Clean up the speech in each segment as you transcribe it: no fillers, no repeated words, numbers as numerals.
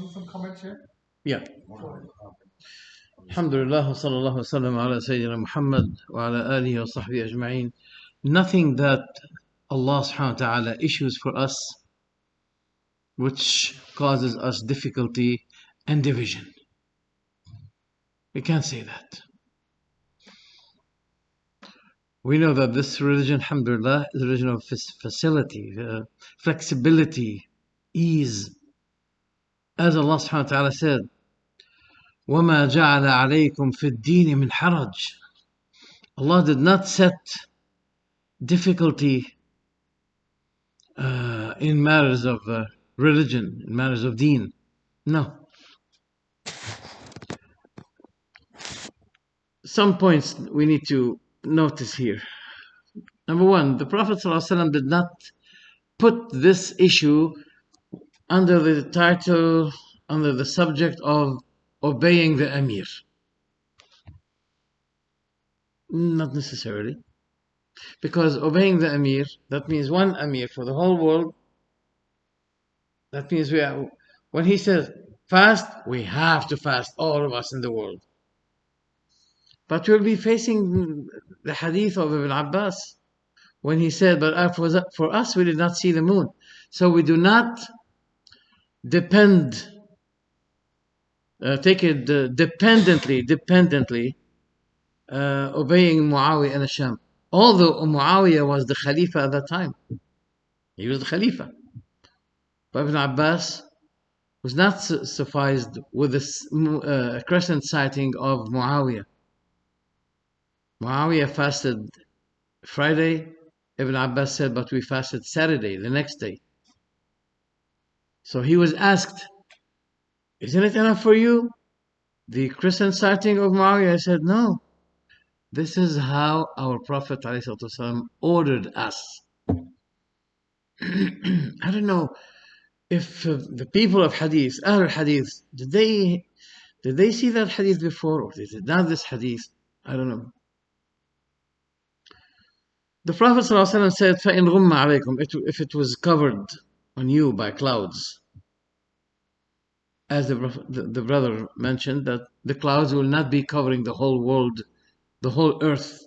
some comments here? Yeah. Alhamdulillah wa sallallahu wa sallam ala Sayyidina Muhammad wa ala alihi wa sahbihi ajma'in. Nothing that Allah subhanahu wa ta'ala issues for us which causes us difficulty and division. We can't say that. We know that this religion, alhamdulillah, is a religion of facility, flexibility, ease. As Allah subhanahu wa ta'ala said, وَمَا جَعَلَ عَلَيْكُمْ فِي الدِّينِ مِنْ حَرَجٍ. Allah did not set difficulty in matters of religion, in matters of deen. No. Some points we need to notice here. Number one, the Prophet ﷺ did not put this issue under the title, under the subject of obeying the Amir. Not necessarily. Because obeying the Amir, that means one Amir for the whole world. That means when he says fast, we have to fast, all of us in the world. But we'll be facing the hadith of Ibn Abbas when he said, but for us we did not see the moon. So we do not take it dependently, obeying Muawiyah and Asham. Although Muawiyah was the Khalifa at that time. He was the Khalifa. But Ibn Abbas was not sufficed with the crescent sighting of Muawiyah. Muawiyah fasted Friday. Ibn Abbas said, but we fasted Saturday, the next day. So he was asked, isn't it enough for you? The crescent sighting of Muawiyah? Said, no. This is how our Prophet ﷺ ordered us. I don't know if the people of Hadith, Ahl Hadith, did they see that Hadith before, or is it not this Hadith? I don't know. The Prophet ﷺ said, فَإِنْ غُمَّ عَلَيْكُمْ, if it was covered on you by clouds. As the brother mentioned, that the clouds will not be covering the whole world, the whole earth,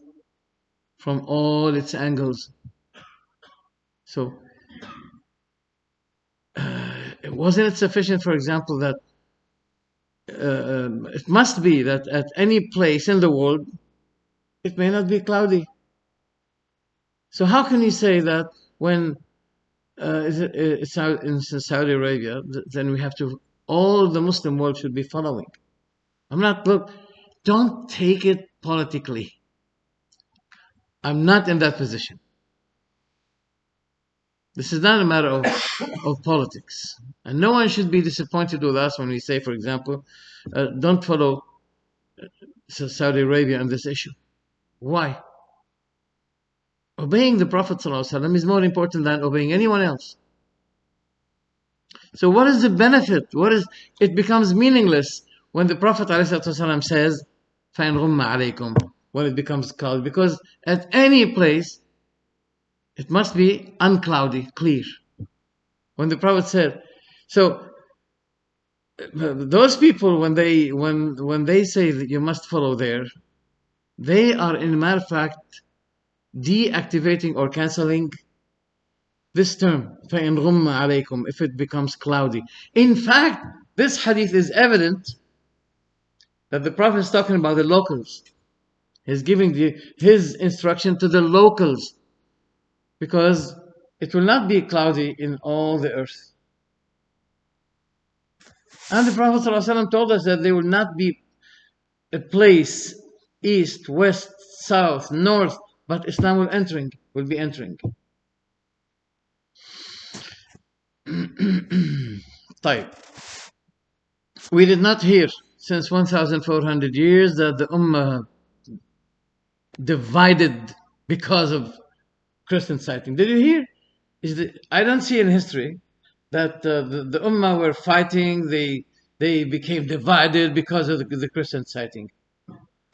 from all its angles. So, wasn't it sufficient, for example, that it must be that at any place in the world, it may not be cloudy. So how can you say that when it's in Saudi Arabia, then we have to, all the Muslim world should be following? Don't take it politically. I'm not in that position. This is not a matter of politics. And no one should be disappointed with us when we say, for example, don't follow Saudi Arabia on this issue. Why? Obeying the Prophet ﷺ is more important than obeying anyone else. So what is the benefit? It becomes meaningless when the Prophet ﷺ says, فَإِنْ غُمَّ عَلَيْكُمْ, when it becomes cloudy. Because at any place, it must be uncloudy, clear. When the Prophet said, so those people, when they say that you must follow there, they are, in a matter of fact, deactivating or cancelling this term, فَإِنْ غُمَّ عَلَيْكُمْ, if it becomes cloudy. In fact, this hadith is evident that the Prophet is talking about the locals. He's giving his instruction to the locals, because it will not be cloudy in all the earth. And the Prophet ﷺ told us that there will not be a place, east, west, south, north, but Islam will be entering. طيب. We did not hear since 1,400 years that the Ummah divided because of Christian sighting. Did you hear? I don't see in history that the Ummah were fighting, they became divided because of the Christian sighting.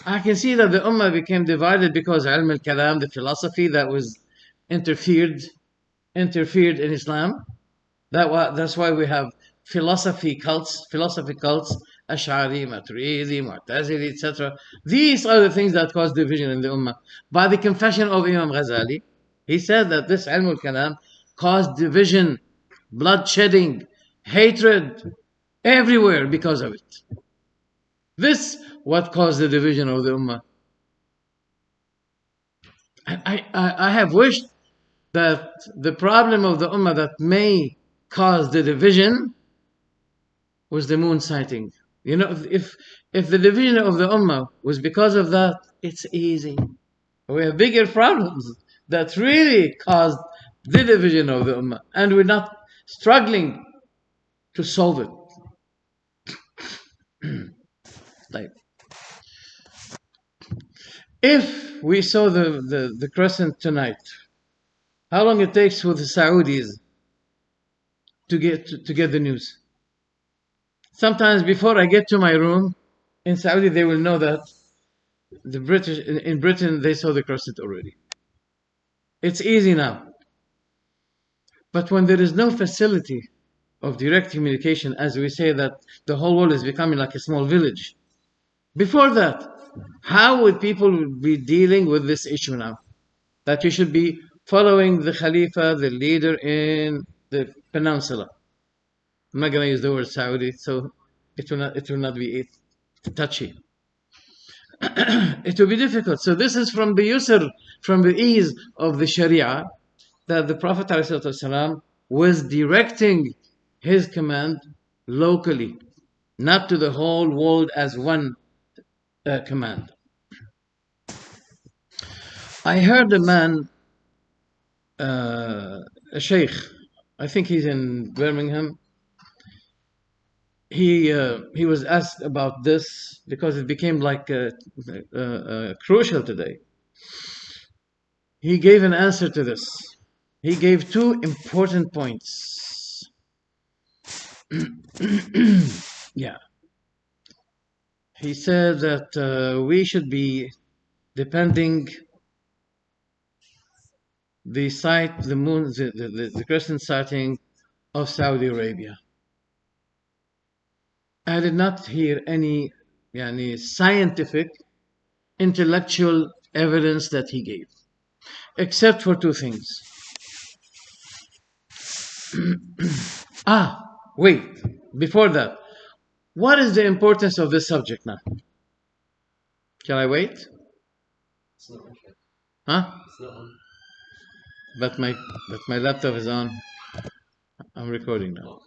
I can see that the Ummah became divided because Ilm al-Kalam, the philosophy that was interfered in Islam. That's why we have philosophy cults, Ash'ari, Maturidi, Mu'tazili, etc. These are the things that cause division in the Ummah. By the confession of Imam Ghazali, he said that this ilm al-kalam caused division, bloodshedding, hatred, everywhere because of it. This what caused the division of the Ummah. I have wished that the problem of the Ummah that may cause the division was the moon sighting. You know, if the division of the Ummah was because of that, it's easy. We have bigger problems that really caused the division of the Ummah, and we're not struggling to solve it. Like, if we saw the crescent tonight, how long it takes for the Saudis to get the news? Sometimes before I get to my room in Saudi, they will know that the British in Britain they saw the crescent already. It's easy now. But when there is no facility of direct communication, as we say that the whole world is becoming like a small village. Before that, how would people be dealing with this issue now? That you should be following the Khalifa, the leader in the peninsula. I'm not going to use the word Saudi, so it will not be touchy. It will be difficult. So this is from the yusr, from the ease of the Sharia, that the Prophet ﷺ was directing his command locally, not to the whole world as one command. I heard a man, a sheikh, I think he's in Birmingham. He was asked about this because it became like crucial today. He gave an answer to this. He gave two important points. Yeah. He said that we should be depending the crescent sighting of Saudi Arabia. I did not hear any scientific, intellectual evidence that he gave, except for two things. Wait, before that, what is the importance of this subject now? Shall I wait? Huh? But my laptop is on. I'm recording now.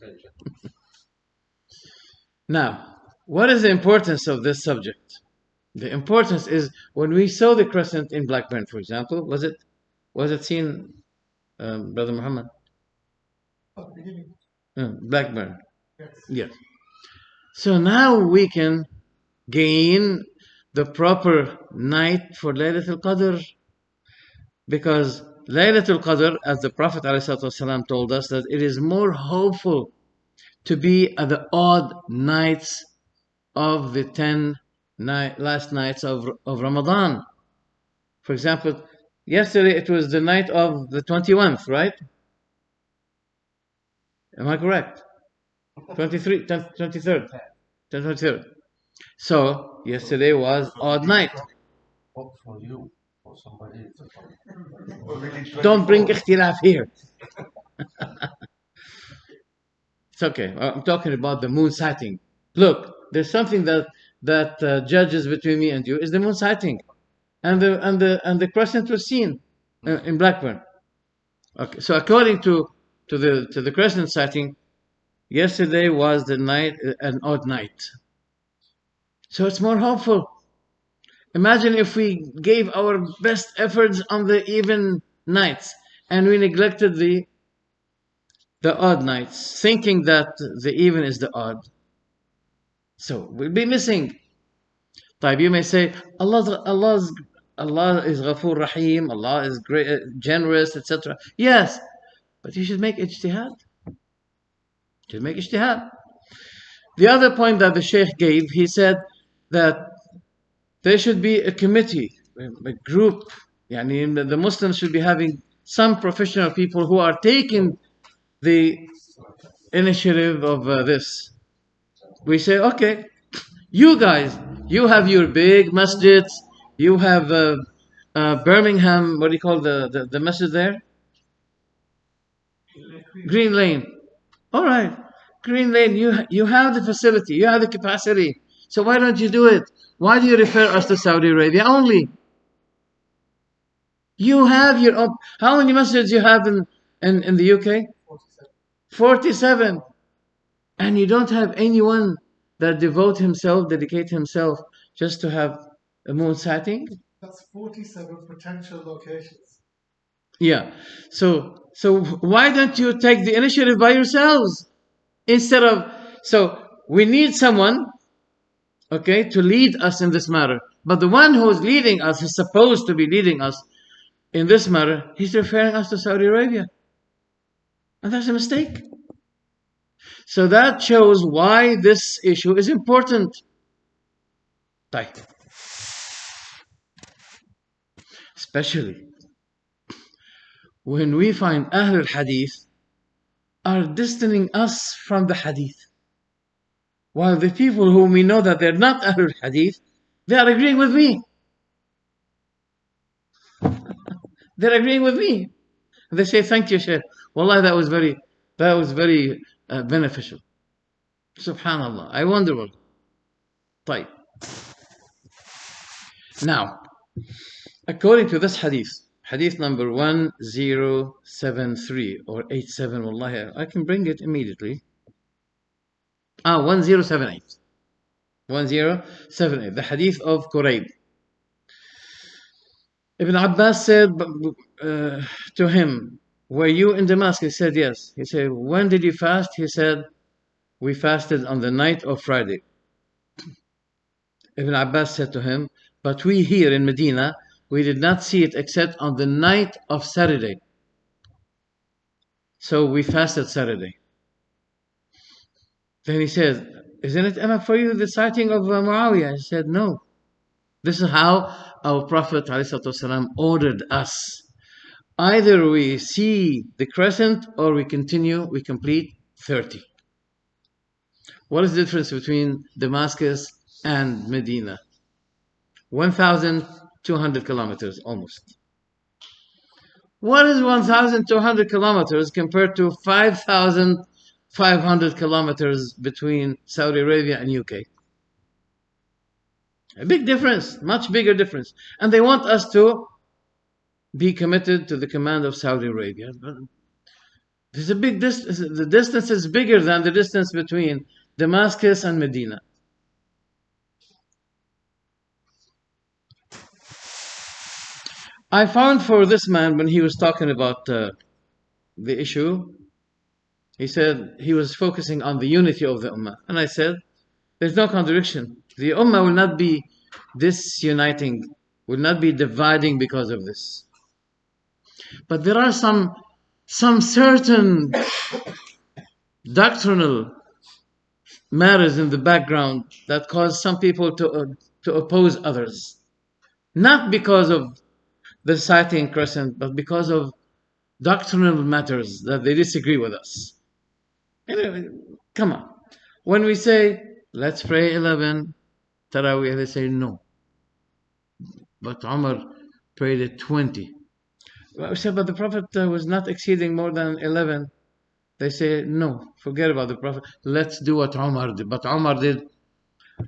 Now, what is the importance of this subject? The importance is when we saw the crescent in Blackburn, for example, was it seen, Brother Muhammad? Blackburn. Yes. So now we can gain the proper night for Laylatul Qadr, because Laylatul Qadr, as the Prophet ﷺ told us, that it is more hopeful to be at the odd nights of the 10 last nights of Ramadan. For example, yesterday it was the night of the 21st, right? Am I correct? 23rd. So yesterday was odd night. For you, for somebody else. Don't bring ikhtilaf here. It's okay. I'm talking about the moon sighting. Look, there's something that judges between me and you is the moon sighting, and the crescent was seen in Blackburn. Okay, so according to the crescent sighting, yesterday was the night, an odd night. So it's more hopeful. Imagine if we gave our best efforts on the even nights and we neglected the odd nights, thinking that the even is the odd. So we'll be missing. You may say, Allah is Ghafoor Rahim, Allah is great, generous, etc. Yes, but you should make ijtihad. The other point that the Sheikh gave, he said that there should be a committee, a group. The Muslims should be having some professional people who are taking the initiative of this. We say, okay, you guys, you have your big masjids, you have Birmingham, what do you call the masjid there? Green Lane. All right, Green Lane, you have the facility, you have the capacity. So why don't you do it? Why do you refer us to Saudi Arabia only? You have your own. How many masjids you have in the UK? 47. And you don't have anyone that dedicate himself just to have a moon sighting? That's 47 potential locations. Yeah. So why don't you take the initiative by yourselves instead of? So we need someone, okay, to lead us in this matter. But the one who is leading us is supposed to be leading us in this matter. He's referring us to Saudi Arabia, and that's a mistake. So that shows why this issue is important. Especially when we find Ahl al-Hadith are distancing us from the Hadith. While the people whom we know that they're not Ahl al-Hadith, they are agreeing with me. They're agreeing with me. They say, thank you, Shaykh. Wallah, that was very beneficial. Subhanallah. I wonder what. طيب. Now, according to this hadith, hadith number 1073 or 87, wallahi, I can bring it immediately. 1078. 1078, the hadith of Qurayb. Ibn Abbas said to him, were you in Damascus? He said, yes. He said, when did you fast? He said, we fasted on the night of Friday. Ibn Abbas said to him, but we here in Medina, we did not see it except on the night of Saturday. So we fasted Saturday. Then he said, isn't it enough for you, the sighting of Muawiyah? He said, no. This is how our Prophet ﷺ ordered us. Either we see the crescent or we complete 30. What is the difference between Damascus and Medina? 1,200 kilometers almost. What is 1,200 kilometers compared to 5,500 kilometers between Saudi Arabia and UK? A big difference, much bigger difference. And they want us to be committed to the command of Saudi Arabia. But there's a big distance. The distance is bigger than the distance between Damascus and Medina. I found for this man, when he was talking about the issue, he said he was focusing on the unity of the Ummah. And I said, there's no contradiction. The Ummah will not be disuniting, will not be dividing because of this. But there are some certain doctrinal matters in the background that cause some people to oppose others. Not because of the sighting crescent, but because of doctrinal matters that they disagree with us. Anyway, come on. When we say, let's pray 11 Taraweeh, they say no. But Umar prayed at 20. We said, but the Prophet was not exceeding more than 11. They say, no, forget about the Prophet. Let's do what Umar did. But Umar did. I'll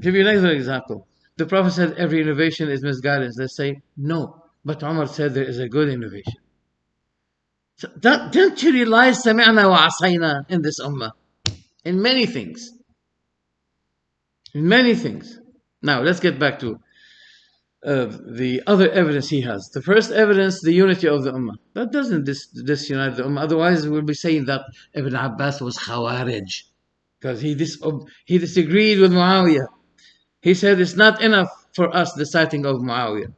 give you another example. The Prophet said every innovation is misguidance. They say, no. But Umar said there is a good innovation. So don't you realize سمعنا وعصينا in this ummah? In many things. In many things. Now, let's get back to the other evidence he has. The first evidence, the unity of the ummah. That doesn't disunite the ummah. Otherwise, we'll be saying that Ibn Abbas was Khawarij. Because he disagreed with Muawiyah. He said it's not enough for us, the sighting of Muawiyah.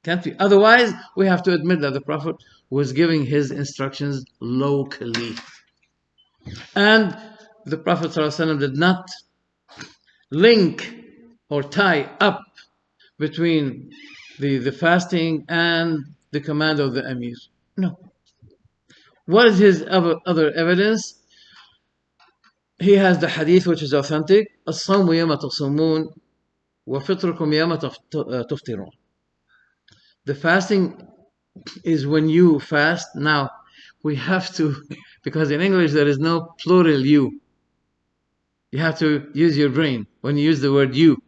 Can't be. Otherwise, we have to admit that the Prophet was giving his instructions locally. And the Prophet ﷺ did not link or tie up between the fasting and the command of the Emir. No. What is his other evidence? He has the hadith which is authentic. الصوم يوم تصومون وفطركم يوم تفطرون. The fasting is when you fast. Now, we have to, because in English there is no plural you. You have to use your brain when you use the word you.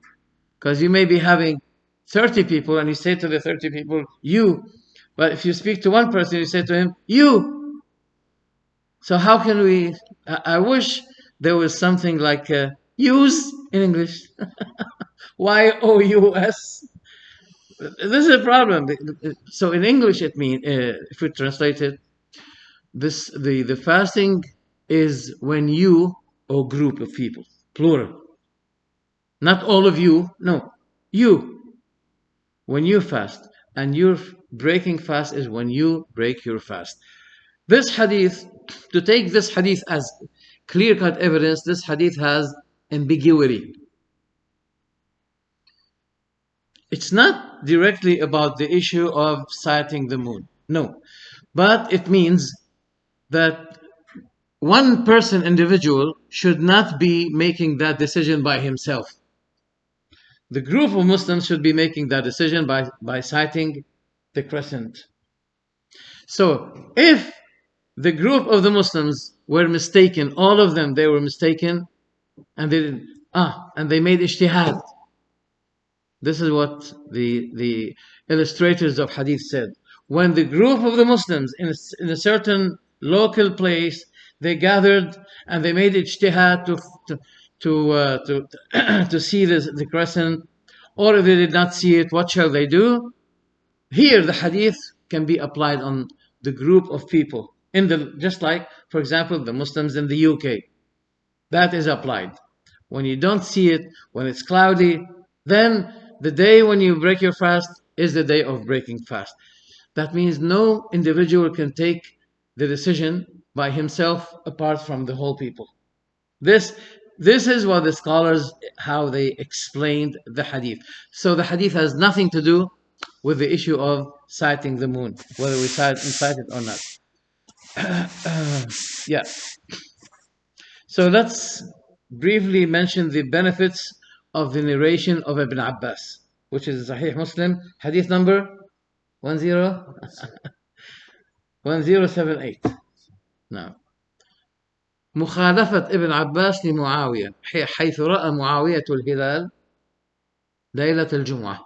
Because you may be having 30 people and you say to the 30 people, you. But if you speak to one person, you say to him, you. So how can we, I wish there was something like use in English. Y-O-U-S. This is a problem. So in English it means, if we translate it, the fasting is when you or group of people, plural. Not all of you, no, you. When you fast, and your breaking fast is when you break your fast. This hadith, to take this hadith as clear-cut evidence, this hadith has ambiguity. It's not directly about the issue of sighting the moon, no, but it means that one person, individual, should not be making that decision by himself. The group of Muslims should be making that decision by citing the crescent. So if the group of the Muslims were mistaken, all of them, they were mistaken, and they made ijtihad. This is what the illustrators of hadith said. When the group of the Muslims in a certain local place, they gathered and they made ijtihad to see the crescent, or if they did not see it, what shall they do? Here the hadith can be applied on the group of people, just like, for example, the Muslims in the UK. That is applied. When you don't see it, when it's cloudy, then the day when you break your fast is the day of breaking fast. That means no individual can take the decision by himself apart from the whole people. This is what the scholars, how they explained the hadith. So the hadith has nothing to do with the issue of sighting the moon, whether we sight it or not. Yeah. So let's briefly mention the benefits of the narration of Ibn Abbas, which is Sahih Muslim, hadith number 1078. Now, مخالفة ابن عباس لمعاوية حيث رأى معاوية الهلال ليلة الجمعة.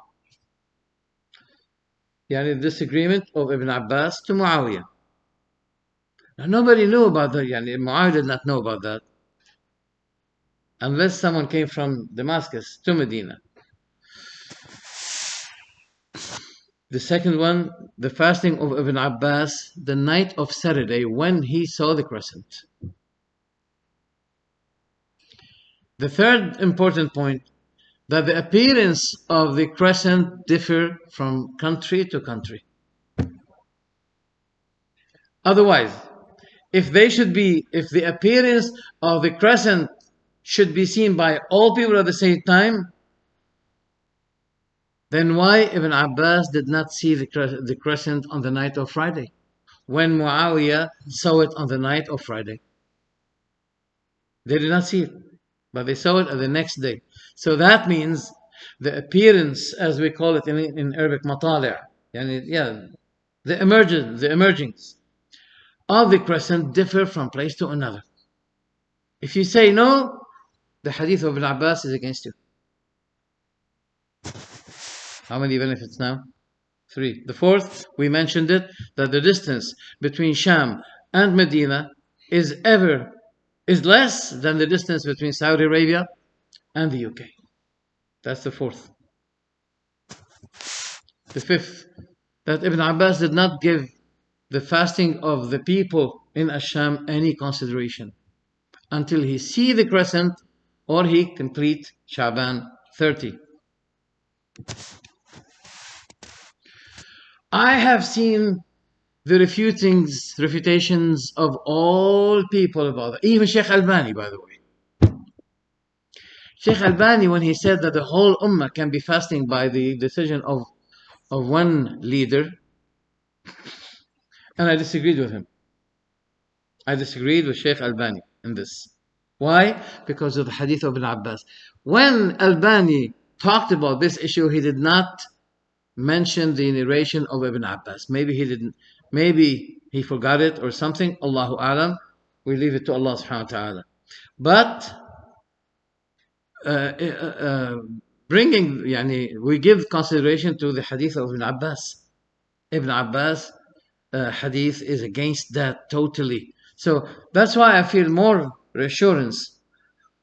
يعني the disagreement of Ibn Abbas to Muawiyah. Now, nobody knew about that. يعني Muawiyah did not know about that, unless someone came from Damascus to Medina. The second one, the fasting of Ibn Abbas the night of Saturday when he saw the crescent. The third important point, that the appearance of the crescent differ from country to country. Otherwise, if the appearance of the crescent should be seen by all people at the same time, then why Ibn Abbas did not see the crescent on the night of Friday, when Muawiyah saw it on the night of Friday? They did not see it, but they saw it the next day. So that means the appearance, as we call it in Arabic, matali', the emergings of the crescent differ from place to another. If you say no, the hadith of Ibn Abbas is against you. How many benefits now? 3. The fourth, we mentioned it, that the distance between Sham and Medina is less than the distance between Saudi Arabia and the UK. That's the fourth. The fifth, that Ibn Abbas did not give the fasting of the people in Asham any consideration until he see the crescent or he complete Sha'ban 30. I have seen the refutations of all people about that. Even Sheikh Albani, by the way. Sheikh Albani, when he said that the whole ummah can be fasting by the decision of one leader, and I disagreed with him. I disagreed with Sheikh Albani in this. Why? Because of the hadith of Ibn Abbas. When Albani talked about this issue, he did not mention the narration of Ibn Abbas. Maybe he didn't, maybe he forgot it or something. Allahu Alam. We leave it to Allah subhanahu wa ta'ala. But bringing, we give consideration to the hadith of Ibn Abbas. Ibn Abbas hadith is against that totally. So that's why I feel more reassurance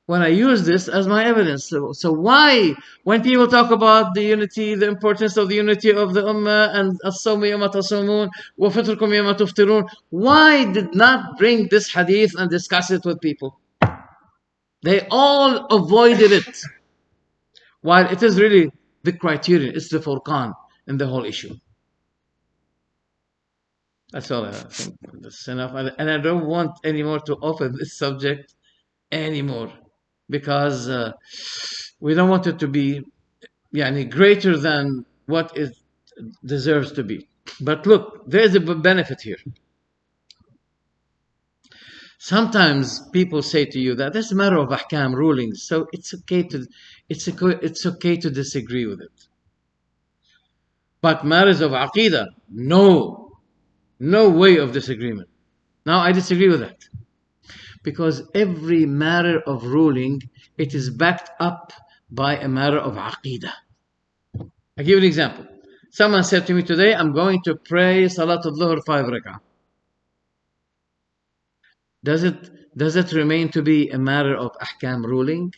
when I use this as my evidence. So why, when people talk about the unity, the importance of the unity of the ummah and as-sawmu yawma tasumun wa fitrukum yawma tuftirun, why did not bring this hadith and discuss it with people? They all avoided it. While it is really the criterion, it's the furqan in the whole issue. That's all I think. That's enough. And I don't want anymore to open this subject anymore, because we don't want it to be greater than what it deserves to be. But look, there's a benefit here. Sometimes people say to you that this is a matter of ahkam rulings, so it's okay to disagree with it. But matters of aqidah, no way of disagreement. Now I disagree with that, because every matter of ruling, it is backed up by a matter of aqidah. I give you an example. Someone said to me today, I'm going to pray Salatul Dhuhr 5 rak'ah. Does it remain to be a matter of ahkam ruling?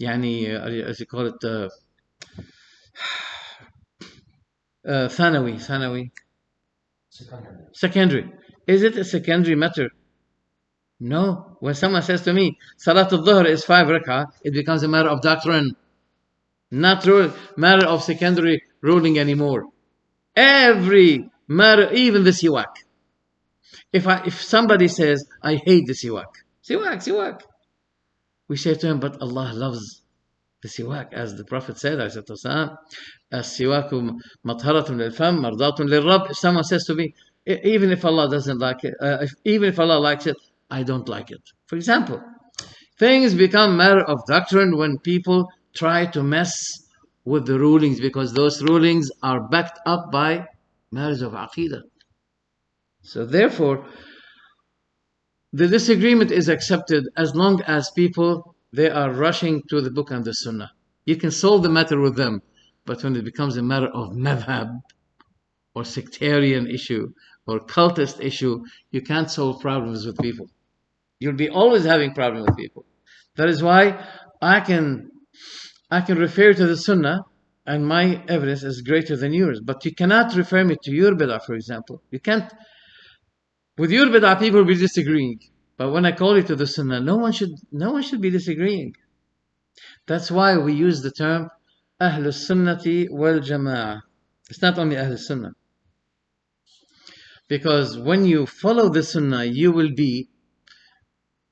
As you call it, thanawi. Secondary. Is it a secondary matter? No. When someone says to me, Salatul Dhuhr is 5 rak'ah, it becomes a matter of doctrine, not matter of secondary ruling anymore. Every matter, even the siwak. If somebody says, I hate the siwak, we say to him, but Allah loves the siwak, as the Prophet said, as-siwaku matharatun lil-fam, mardatun lil-rabb. If someone says to me, even if Allah doesn't like it, even if Allah likes it, I don't like it. For example, things become matter of doctrine when people try to mess with the rulings, because those rulings are backed up by matters of aqidah. So therefore, the disagreement is accepted as long as people, they are rushing to the book and the sunnah. You can solve the matter with them, but when it becomes a matter of madhab or sectarian issue or cultist issue, you can't solve problems with people. You'll be always having problems with people. That is why I can refer to the sunnah and my evidence is greater than yours, but you cannot refer me to your bid'ah, for example. You can't. With your bid'ah, people will be disagreeing. But when I call you to the sunnah, no one should be disagreeing. That's why we use the term Ahlus Sunnati wal Jama'ah. It's not only Ahlus Sunnah. Because when you follow the sunnah, you will be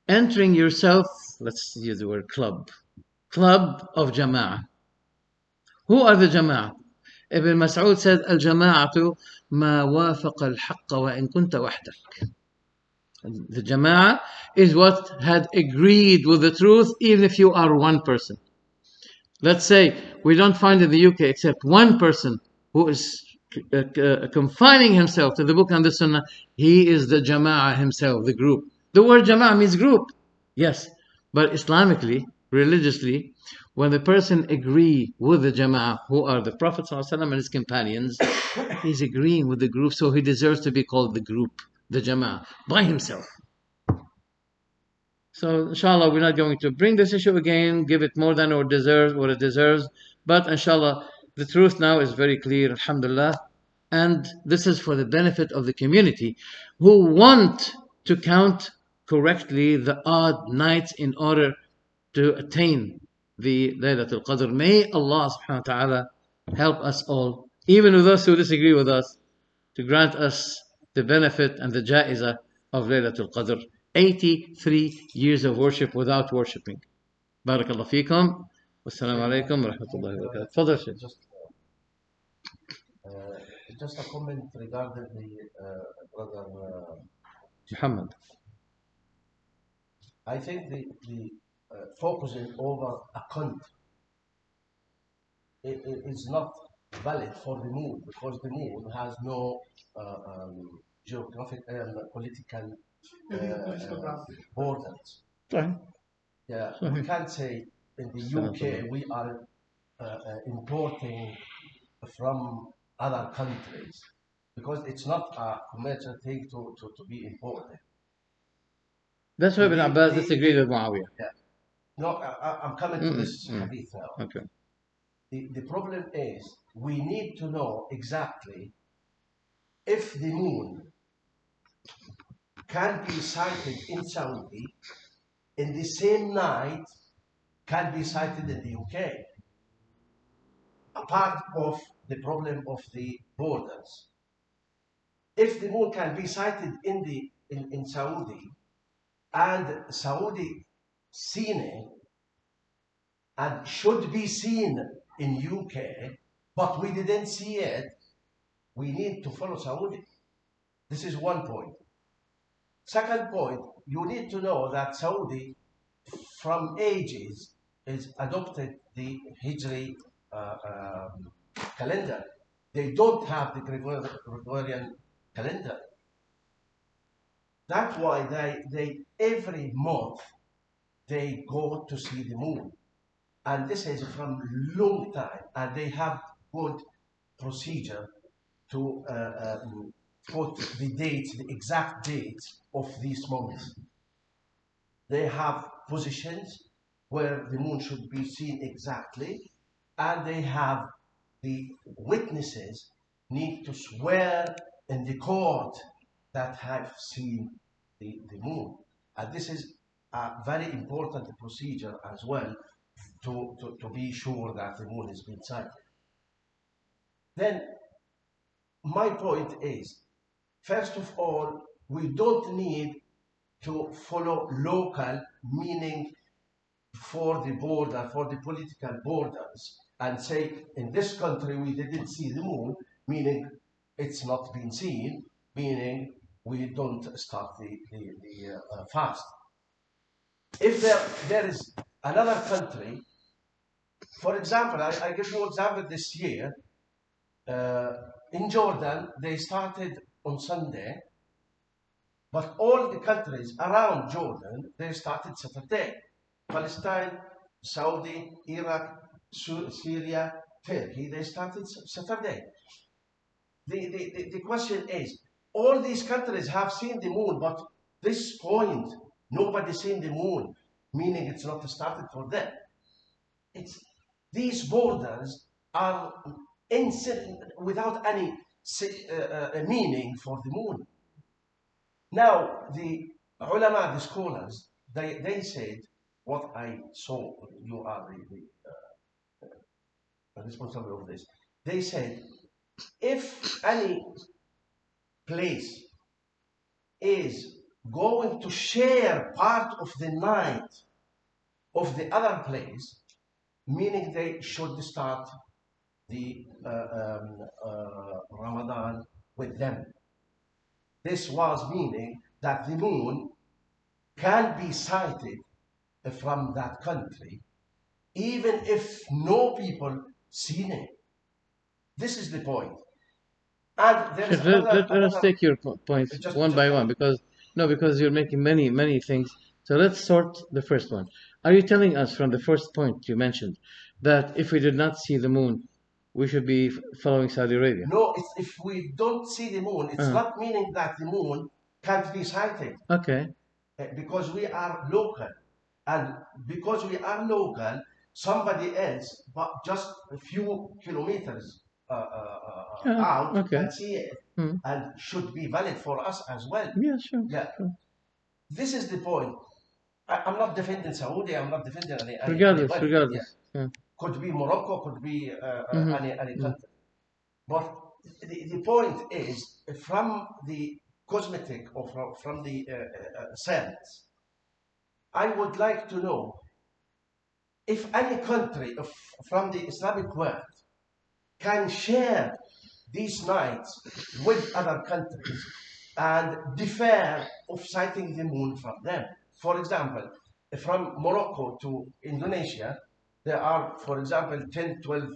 entering yourself, let's use the word club of Jama'ah. Who are the Jama'ah? Ibn Mas'ud said, Al-Jama'atu ma wafaqa al-haqqa wa in kunta wahdak. The Jama'ah is what had agreed with the truth, even if you are one person. Let's say we don't find in the UK except one person who is confining himself to the book and the sunnah. He is the Jama'ah himself, the group. The word Jama'ah means group. Yes, but Islamically, religiously, when the person agree with the Jama'ah, who are the Prophet ﷺ and his companions, he's agreeing with the group, so he deserves to be called the group, the Jama'ah, by himself. So, inshallah, we're not going to bring this issue again, give it more than what it deserves, but inshallah, the truth now is very clear, alhamdulillah, and this is for the benefit of the community who want to count correctly the odd nights in order to attain the Laylatul Qadr. May Allah subhanahu wa ta'ala help us all, even with those who disagree with us, to grant us the benefit and the ja'iza of Laylatul Qadr. 83 years of worship without worshipping. Barakallah fikum. Wassalamu alaikum wa rahmatullahi wa barakatuh. Fadal Shaykh. Just a comment regarding the brother Muhammad. I think the focusing over a country is not valid for the moon, because the moon has no geographic and political borders. Fine. Yeah, we Sorry. can't say in the Sana UK we are importing from other countries, because it's not a commercial thing to be imported. That's why Ibn Abbas The- disagreed with Muawiyah. No, I'm coming to this hadith now. Okay. The problem is we need to know exactly if the moon can be sighted in Saudi in the same night can be sighted in the UK, apart of the problem of the borders. If the moon can be sighted in Saudi and Saudi seen it and should be seen in UK, but we didn't see it, we need to follow Saudi. This is one point. Second point, you need to know that Saudi, from ages, is adopted the Hijri calendar. They don't have the Gregorian calendar. That's why they every month they go to see the moon, and this is from long time, and they have good procedure to put the dates, the exact dates of these months. They have positions where the moon should be seen exactly, and they have the witnesses need to swear in the court that have seen the moon. And this is a very important procedure as well to be sure that the moon has been sighted. Then my point is, first of all, we don't need to follow local meaning for the border, for the political borders, and say in this country we didn't see the moon, meaning it's not been seen, meaning we don't start the fast. If there is another country, for example, I give you an example this year, in Jordan, they started on Sunday, but all the countries around Jordan, they started Saturday. Palestine, Saudi, Iraq, Syria, Turkey, they started Saturday. The question is, all these countries have seen the moon, but this point, nobody's seen the moon, meaning it's not started for them. These borders are without any meaning for the moon. Now, the ulama, the scholars, they said, what I saw, you are the responsible of this. They said, if any place is going to share part of the night of the other place, meaning they should start the Ramadan with them. This was meaning that the moon can be sighted from that country, even if no people seen it. This is the point. And there is Let us take your points one by one, because you're making many things. So let's sort the first one. Are you telling us from the first point you mentioned that if we did not see the moon, we should be following Saudi Arabia? No, if we don't see the moon, it's not meaning that the moon can't be sighted. Okay. Because we are local. And because we are local, somebody else, but just a few kilometers out, can see it, and should be valid for us as well. Yeah, sure. Yeah. Sure. This is the point. I'm not defending Saudi, I'm not defending any Regardless. Yeah. Could be Morocco, could be any country. But the point is, from the cosmetic or from the sense, I would like to know if any country from the Islamic world can share these nights with other countries and defer of sighting the moon from them. for example, from Morocco to Indonesia, there are, for example, 10, 12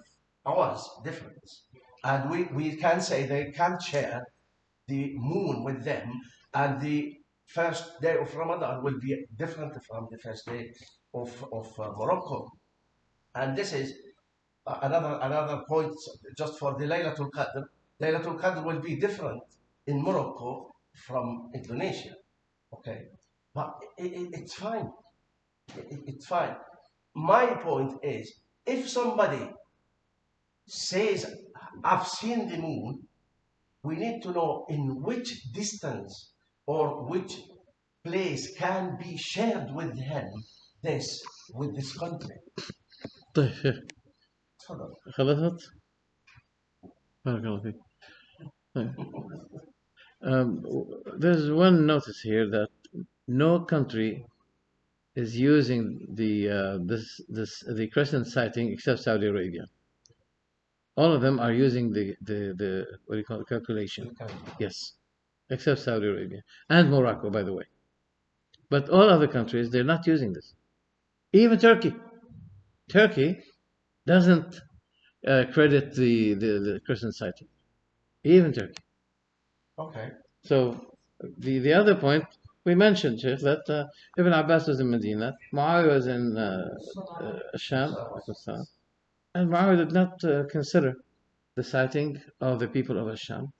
hours difference. And we can say they can share the moon with them, and the first day of Ramadan will be different from the first day of Morocco. And this is another point just for the Laylatul Qadr. Laylatul Qadr will be different in Morocco from Indonesia. Okay, but it's fine. It's fine. My point is, if somebody says, I've seen the moon, we need to know in which distance or which place can be shared with him with this country. طيب شيخ خلصت؟ بارك الله فيك. There's one notice here that no country is using the crescent sighting except Saudi Arabia. All of them are using the what do you call it, calculation. Yes, except Saudi Arabia and Morocco, by the way. But all other countries, they're not using this. Even Turkey. Turkey doesn't credit the crescent sighting. Even Turkey. Okay. So the other point we mentioned, Sheikh, that Ibn Abbas was in Medina, Muawiyah was in Sham, and Muawiyah did not consider the sighting of the people of Sham.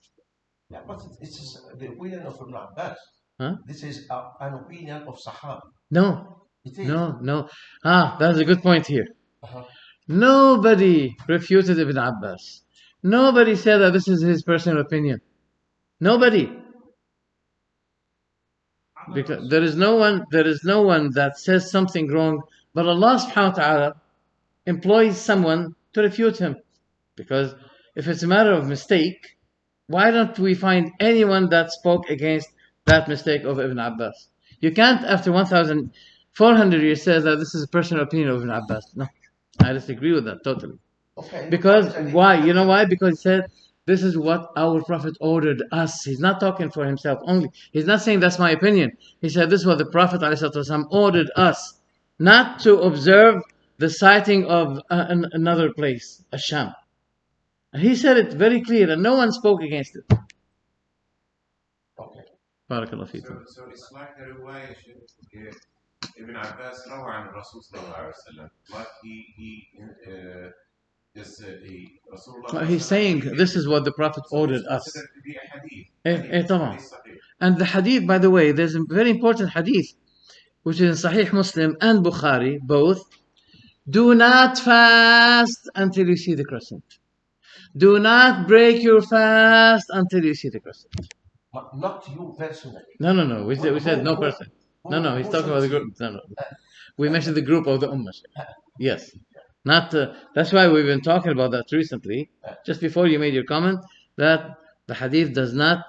Yeah, but it's the opinion of Ibn Abbas. Huh? This is an opinion of Sahaba. No. It is. No. That's a good point here. Uh-huh. Nobody refuted Ibn Abbas. Nobody said that this is his personal opinion. Nobody. Because there is no one that says something wrong, but Allah subhanahu wa ta'ala employs someone to refute him. Because if it's a matter of mistake, why don't we find anyone that spoke against that mistake of Ibn Abbas? You can't, after 1,400 years, say that this is a personal opinion of Ibn Abbas. No, I disagree with that totally. Okay. Because why? You know why? Because he said, this is what our Prophet ordered us. He's not talking for himself only. He's not saying that's my opinion. He said this is what the Prophet ﷺ ordered us, not to observe the sighting of another place, Asham. And he said it very clear, and no one spoke against it. Okay. Barakallah feekum. So it's like the riwayah Ibn Abbas روى عن الرسول صلى الله عليه وسلم, but he's saying this is what the Prophet ordered us. And the hadith, by the way, there's a very important hadith which is in Sahih Muslim and Bukhari, both. Do not fast until you see the crescent. Do not break your fast until you see the crescent. But not you personally. No. We said no person. No. He's talking about the group. No. We mentioned the group of the Ummah. Yes. Not. That's why we've been talking about that recently. Just before you made your comment, that the hadith does not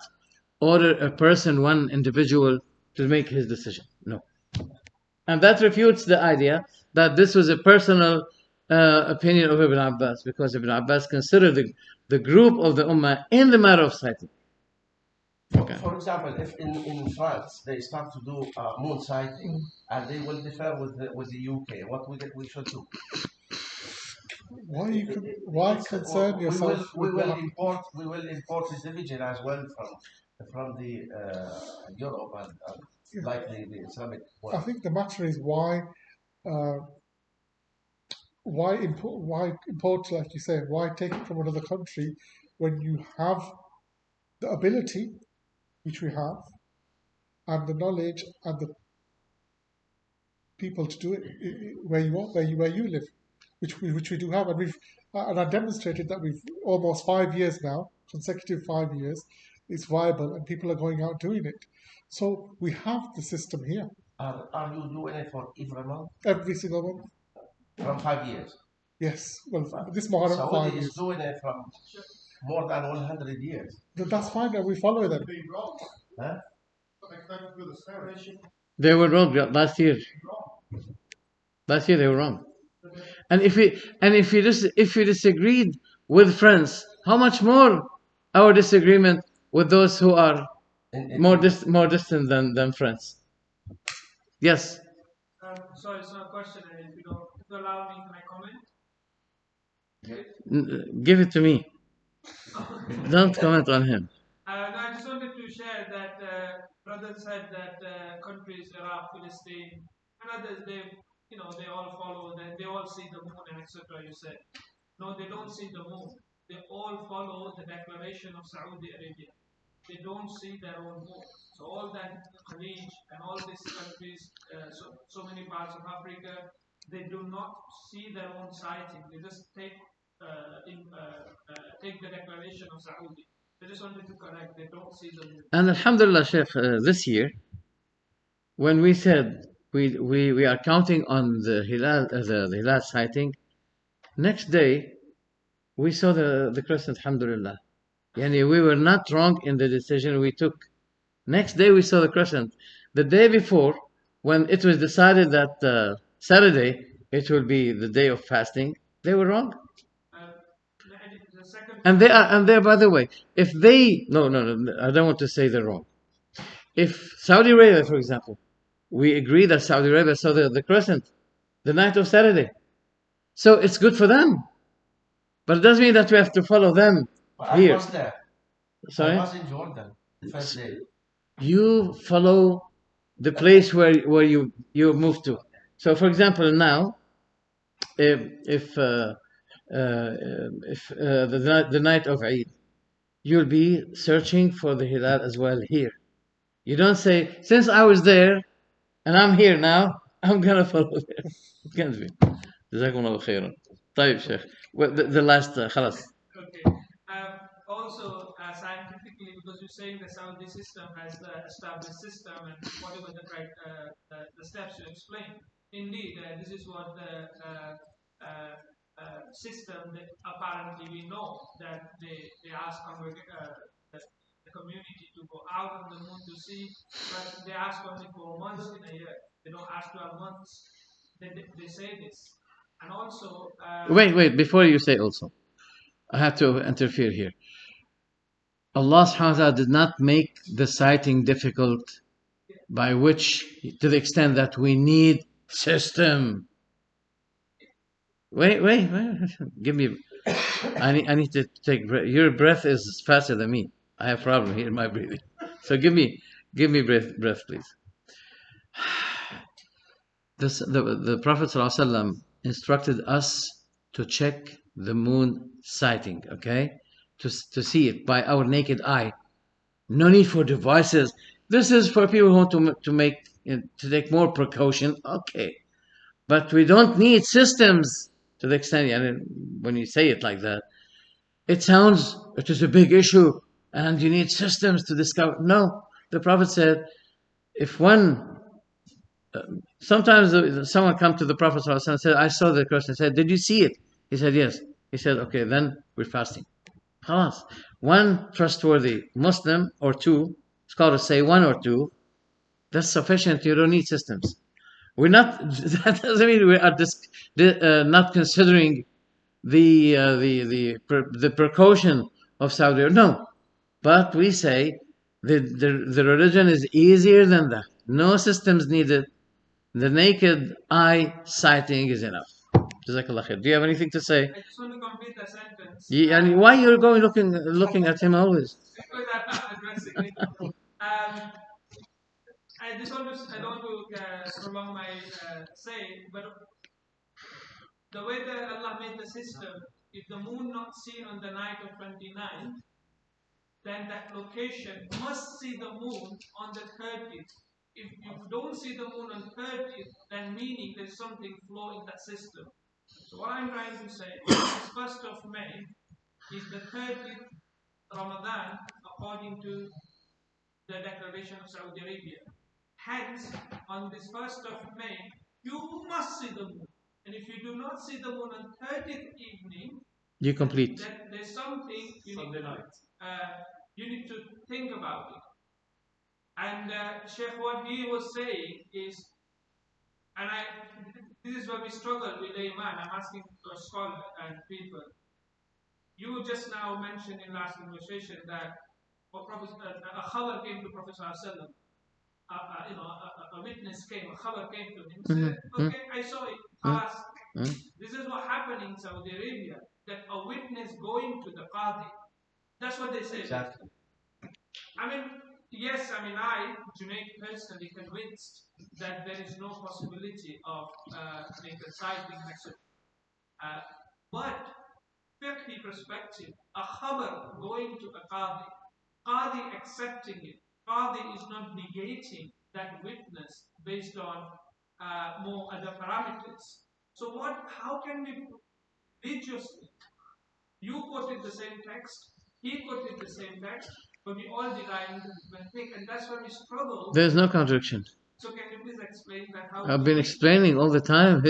order a person, one individual, to make his decision. No. And that refutes the idea that this was a personal opinion of Ibn Abbas, because Ibn Abbas considered the group of the Ummah in the matter of sighting. Okay. For example, if in France they start to do moon sighting and they will differ with the UK, what we should do? Why concern yourself? We will import the division as well from the Europe and like the Islamic world. I think the matter is why import, like you say, why take it from another country when you have the ability, which we have, and the knowledge and the people to do it where you are, where you live, which we do have, and I demonstrated that we've almost 5 years now, consecutive 5 years, it's viable, and people are going out doing it. So we have the system here. Are you doing it for every month? Every single month. From 5 years? Yes. Well, this Muharram, Saudi 5 years. is doing it from more than 100 years. That's fine, and we follow them. Huh? They were wrong last year. Last year they were wrong. And if you disagreed with friends, how much more our disagreement with those who are more distant than friends? Yes. Sorry, it's not a question. If you allow me, can I comment? Give it to me. Don't comment on him. No, I just wanted to share that brother said that countries, Iraq, Palestine, and others, they all follow that, they all see the moon and etc. You said, no, they don't see the moon. They all follow the declaration of Saudi Arabia. They don't see their own moon. So all that Khalij and all these countries, so many parts of Africa, they do not see their own sighting. They just take the declaration of Saudi. I just wanted to correct, they don't see the moon. And Alhamdulillah, Sheikh, this year, when we said we are counting on the Hilal sighting, next day we saw the crescent, Alhamdulillah. Yani we were not wrong in the decision we took. Next day we saw the crescent. The day before, when it was decided that Saturday it will be the day of fasting, they were wrong. And they are, by the way, if they, no, I don't want to say they're wrong. If Saudi Arabia, for example, we agree that Saudi Arabia saw the crescent the night of Saturday. So it's good for them. But it doesn't mean that we have to follow them here. I was there. Sorry? I was in Jordan first day. You follow the place where you moved to. So, for example, now, if the night of Eid, you'll be searching for the Hilal as well here. You don't say, since I was there and I'm here now, I'm gonna follow there. It can't be. جزاكم الله خيرا. طيب شيخ. The last خلاص. Okay. Also, scientifically, because you're saying the Saudi system has the established system and whatever the steps you explained. Indeed, this is what the system that apparently we know that they ask the community to go out on the moon to see, but they ask only for months in a year. They don't ask 12 months. They say this. And also... Wait, before you say also, I have to interfere here. Allah subhanahu wa ta'ala did not make the sighting difficult by which, to the extent that we need system. Wait. Give me, I need to take breath. Your breath is faster than me. I have a problem here in my breathing. So give me breath, please. The Prophet ﷺ instructed us to check the moon sighting, okay? To see it by our naked eye. No need for devices. This is for people who want to take more precaution, okay. But we don't need systems to the extent, when you say it like that, it sounds, it is a big issue and you need systems to discover. No, the Prophet said, if one, sometimes someone come to the Prophet and said, I saw the crescent. Said, did you see it? He said, yes. He said, okay, then we're fasting. Khalas. One trustworthy Muslim or two, scholars say one or two, that's sufficient. You don't need systems. We're not. That doesn't mean we are not considering the precaution of Saudi Arabia. No, but we say the religion is easier than that. No systems needed. The naked eye sighting is enough. Jazakallah khair. Do you have anything to say? I just want to complete the sentence. And why you're going looking at him always? Because I'm not addressing it. I don't want to prolong my say, but the way that Allah made the system, if the moon not seen on the night of 29th, then that location must see the moon on the 30th. If you don't see the moon on 30th, then meaning there's something flaw in that system. So what I'm trying to say is 1st of May is the 30th Ramadan according to the declaration of Saudi Arabia. Hence, on this 1st of May, you must see the moon. And if you do not see the moon on 30th evening, you complete. Then there's something you need to think about it. And Sheikh, what he was saying is, and this is where we struggle with Iman. I'm asking to scholars and people. You just now mentioned in last conversation that a khabar came to Prophet ﷺ a witness came, a khabar came to him, said, okay, I saw it, khalas. This is what happened in Saudi Arabia, that a witness going to the qadi, that's what they say. Exactly. I mean, yes, I, Junaid, personally convinced that there is no possibility of reconciling message. But, fiqhi perspective, a khabar going to a qadi accepting it, qadi is not negating that witness based on more other parameters. So how can we religiously, you quoted the same text, he quoted the same text, but we all deriving the different thing, and that's where we struggle. There's no contradiction. So can you please explain that? How I've been explaining all the time.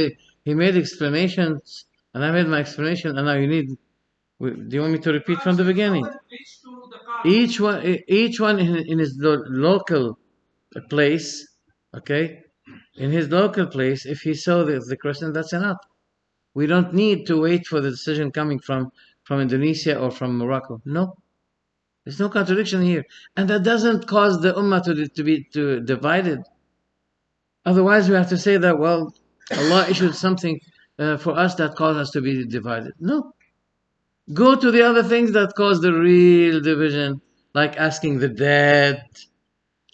He made explanations, and I made my explanation, and now you need. Do you want me to repeat from the beginning? Each one in his local place, okay? In his local place, if he saw the crescent, that's enough. We don't need to wait for the decision coming from Indonesia or from Morocco. No. There's no contradiction here. And that doesn't cause the ummah to be divided. Otherwise, we have to say that, well, Allah issued something for us that caused us to be divided. No. Go to the other things that cause the real division, like asking the dead,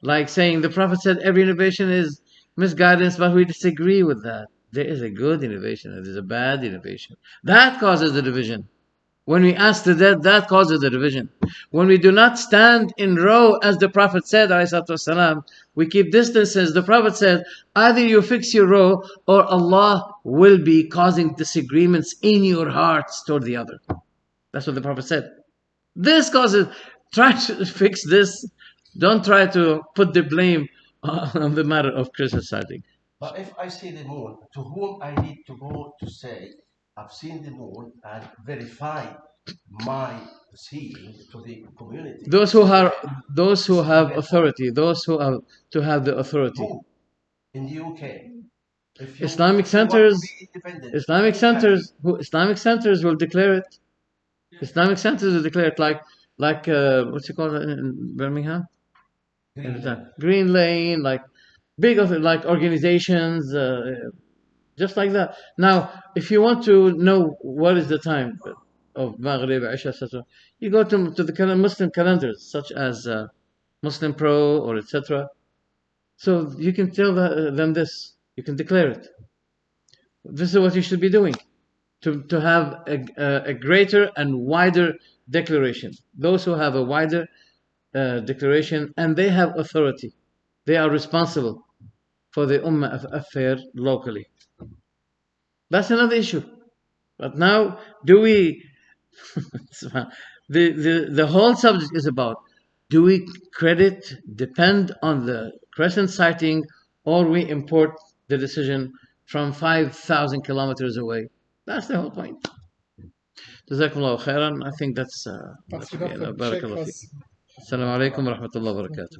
like saying the Prophet said every innovation is misguidance, but we disagree with that. There is a good innovation and there's a bad innovation. That causes the division. When we ask the dead, that causes the division. When we do not stand in row, as the Prophet said, والسلام, we keep distances. The Prophet said, either you fix your row or Allah will be causing disagreements in your hearts toward the other. That's what the Prophet said. This causes, try to fix this. Don't try to put the blame on the matter of criticizing. But if I see the moon, to whom I need to go to say, I've seen the moon and verify my seeing to the community. Those who have authority, those who have to have the authority. In the UK, Islamic centers will declare it. Islamic centers will declare it, like what's it called in Birmingham? Green Lane, like big like organizations, just like that. Now, if you want to know what is the time of Maghrib, Isha, etc., you go to the Muslim calendars, such as Muslim Pro or etc. So you can tell them this. You can declare it. This is what you should be doing, to have a greater and wider declaration. Those who have a wider declaration and they have authority, they are responsible for the ummah affair locally. That's another issue. But now, do we? the whole subject is about: do we depend on the crescent sighting, or we import the decision from 5,000 kilometers away? That's the whole point. Jazakumullah khairan. I think that's enough. Barakallah. Assalamu alaikum wa rahmatullahi wa barakatuh.